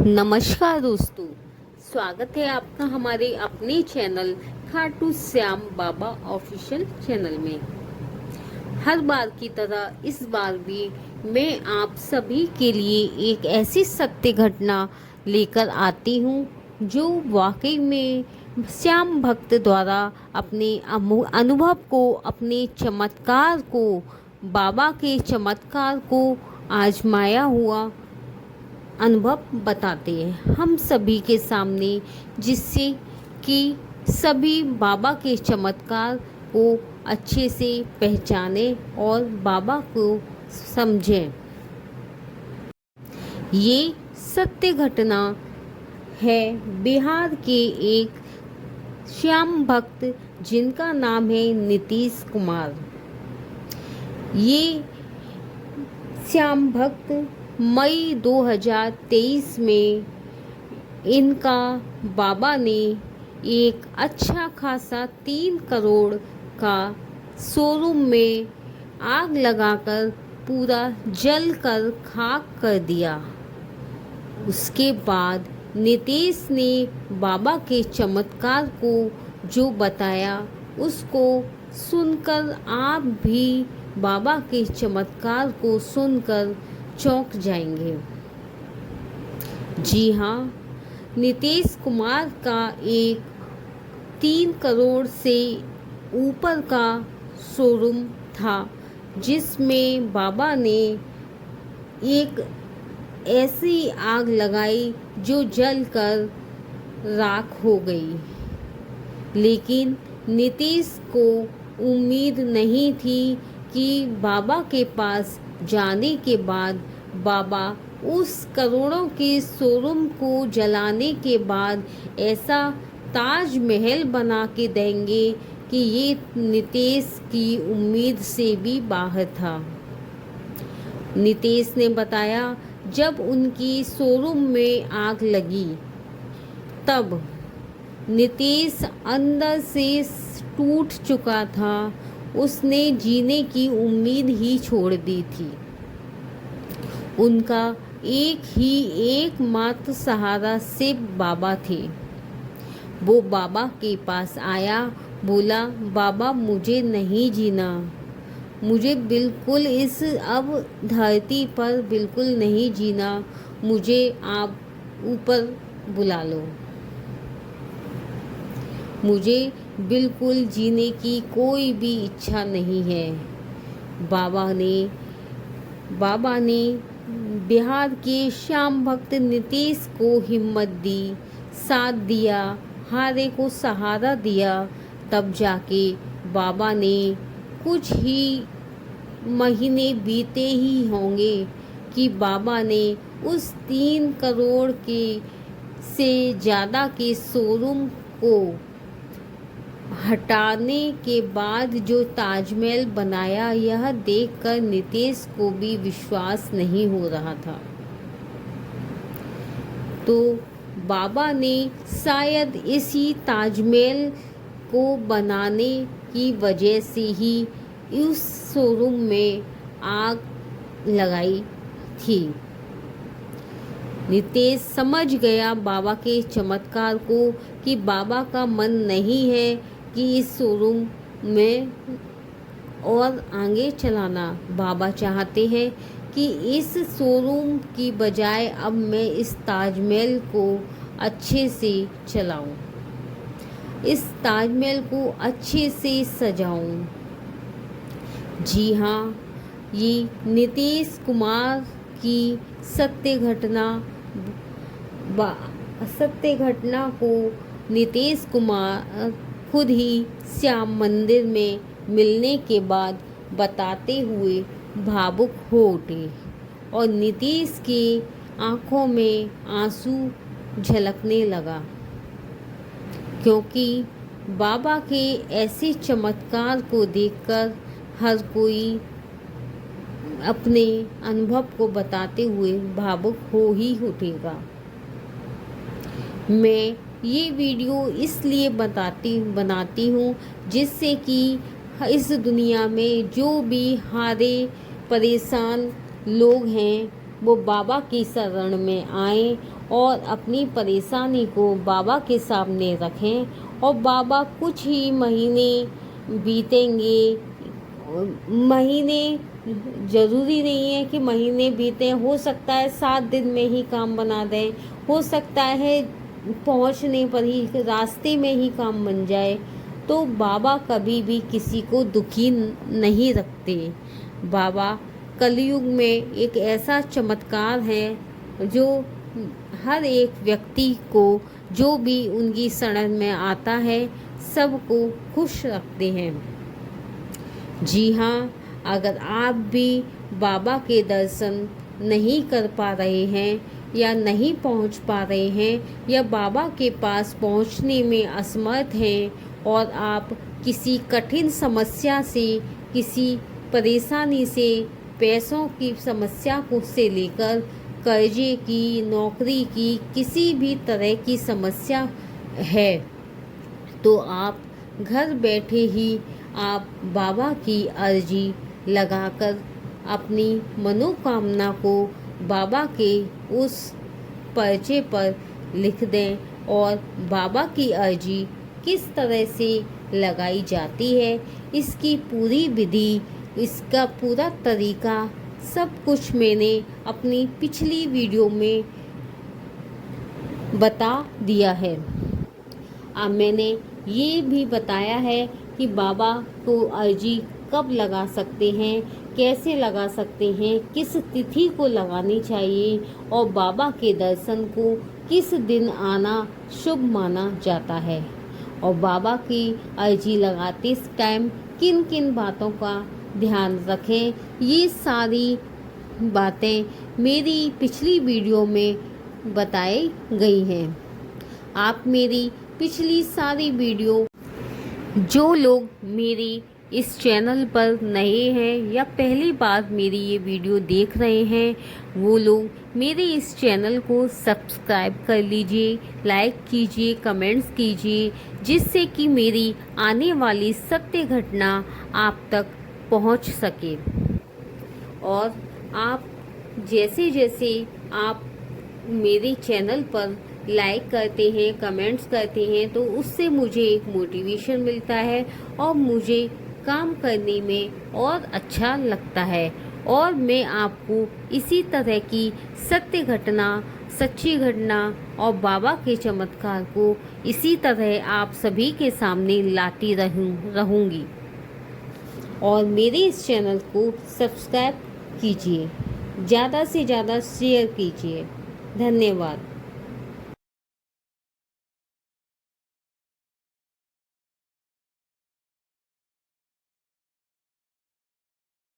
नमस्कार दोस्तों, स्वागत है आपका हमारे अपने चैनल खाटू श्याम बाबा ऑफिशियल चैनल में। हर बार की तरह इस बार भी मैं आप सभी के लिए एक ऐसी सत्य घटना लेकर आती हूँ जो वाकई में श्याम भक्त द्वारा अपने अनुभव को, अपने चमत्कार को, बाबा के चमत्कार को आजमाया हुआ अनुभव बताते हैं हम सभी के सामने, जिससे कि सभी बाबा के चमत्कार को अच्छे से पहचाने और बाबा को समझें। ये सत्य घटना है बिहार के एक श्याम भक्त जिनका नाम है नीतीश कुमार। ये श्याम भक्त मई 2023 में इनका बाबा ने एक अच्छा खासा 3 करोड़ का शोरूम में आग लगाकर पूरा जल कर खाक कर दिया। उसके बाद नीतीश ने बाबा के चमत्कार को जो बताया उसको सुनकर आप भी बाबा के चमत्कार को सुनकर चौंक जाएंगे। जी हाँ, नीतीश कुमार का एक 3 करोड़ से ऊपर का शोरूम था, जिसमें बाबा ने एक ऐसी आग लगाई जो जलकर राख हो गई। लेकिन नीतीश को उम्मीद नहीं थी कि बाबा के पास जाने के बाद बाबा उस करोड़ों के शोरूम को जलाने के बाद ऐसा ताजमहल बना के देंगे कि ये नीतीश की उम्मीद से भी बाहर था। नीतीश ने बताया, जब उनकी शोरूम में आग लगी तब नीतीश अंदर से टूट चुका था। उसने जीने की उम्मीद ही छोड़ दी थी। उनका एकमात्र सहारा सिर्फ बाबा थे। वो बाबा के पास आया, बोला, बाबा मुझे नहीं जीना, मुझे बिल्कुल इस अब धरती पर बिल्कुल नहीं जीना, मुझे आप ऊपर बुला लो, मुझे बिल्कुल जीने की कोई भी इच्छा नहीं है। बाबा ने बिहार के श्याम भक्त नीतीश को हिम्मत दी, साथ दिया, हारे को सहारा दिया। तब जाके बाबा ने कुछ ही महीने बीते ही होंगे कि बाबा ने उस 3 करोड़ के से ज़्यादा के शोरूम को हटाने के बाद जो ताजमहल बनाया, यह देखकर नीतीश को भी विश्वास नहीं हो रहा था। तो बाबा ने शायद इसी ताजमहल को बनाने की वजह से ही उस शोरूम में आग लगाई थी। नीतीश समझ गया बाबा के चमत्कार को कि बाबा का मन नहीं है कि इस शोरूम में और आगे चलाना। बाबा चाहते हैं कि इस शोरूम की बजाय अब मैं इस ताजमहल को अच्छे से चलाऊं, इस ताजमहल को अच्छे से सजाऊं। जी हाँ, ये नीतीश कुमार की सत्य घटना को नीतीश कुमार खुद ही श्याम मंदिर में मिलने के बाद बताते हुए भावुक हो उठे और नीतीश की आंखों में आंसू झलकने लगा, क्योंकि बाबा के ऐसे चमत्कार को देखकर हर कोई अपने अनुभव को बताते हुए भावुक हो ही उठेगा। मैं ये वीडियो इसलिए बनाती हूँ जिससे कि इस दुनिया में जो भी हारे परेशान लोग हैं वो बाबा की शरण में आएं और अपनी परेशानी को बाबा के सामने रखें और बाबा कुछ ही महीने बीतेंगे। महीने ज़रूरी नहीं है कि महीने बीते, हो सकता है 7 दिन में ही काम बना दें, हो सकता है पहुंचने पर ही रास्ते में ही काम बन जाए। तो बाबा कभी भी किसी को दुखी नहीं रखते। बाबा कलयुग में एक ऐसा चमत्कार है जो हर एक व्यक्ति को, जो भी उनकी शरण में आता है, सबको खुश रखते हैं। जी हाँ, अगर आप भी बाबा के दर्शन नहीं कर पा रहे हैं या नहीं पहुंच पा रहे हैं या बाबा के पास पहुंचने में असमर्थ हैं और आप किसी कठिन समस्या से, किसी परेशानी से, पैसों की समस्या को से लेकर कर्जे की, नौकरी की, किसी भी तरह की समस्या है, तो आप घर बैठे ही आप बाबा की अर्जी लगाकर अपनी मनोकामना को बाबा के उस पर्चे पर लिख दें। और बाबा की अर्जी किस तरह से लगाई जाती है, इसकी पूरी विधि, इसका पूरा तरीका, सब कुछ मैंने अपनी पिछली वीडियो में बता दिया है। अब मैंने ये भी बताया है कि बाबा को अर्जी कब लगा सकते हैं, कैसे लगा सकते हैं, किस तिथि को लगानी चाहिए और बाबा के दर्शन को किस दिन आना शुभ माना जाता है और बाबा की अर्जी लगाते टाइम किन किन बातों का ध्यान रखें। ये सारी बातें मेरी पिछली वीडियो में बताई गई हैं। आप मेरी पिछली सारी वीडियो, जो लोग मेरी इस चैनल पर नए हैं या पहली बार मेरी ये वीडियो देख रहे हैं, वो लोग मेरे इस चैनल को सब्सक्राइब कर लीजिए, लाइक कीजिए, कमेंट्स कीजिए, जिससे कि मेरी आने वाली सत्य घटना आप तक पहुंच सके। और आप जैसे जैसे आप मेरे चैनल पर लाइक करते हैं, कमेंट्स करते हैं, तो उससे मुझे एक मोटिवेशन मिलता है और मुझे काम करने में और अच्छा लगता है। और मैं आपको इसी तरह की सत्य घटना, सच्ची घटना और बाबा के चमत्कार को इसी तरह आप सभी के सामने लाती रहूँगी। और मेरे इस चैनल को सब्सक्राइब कीजिए, ज़्यादा से ज़्यादा शेयर कीजिए। धन्यवाद।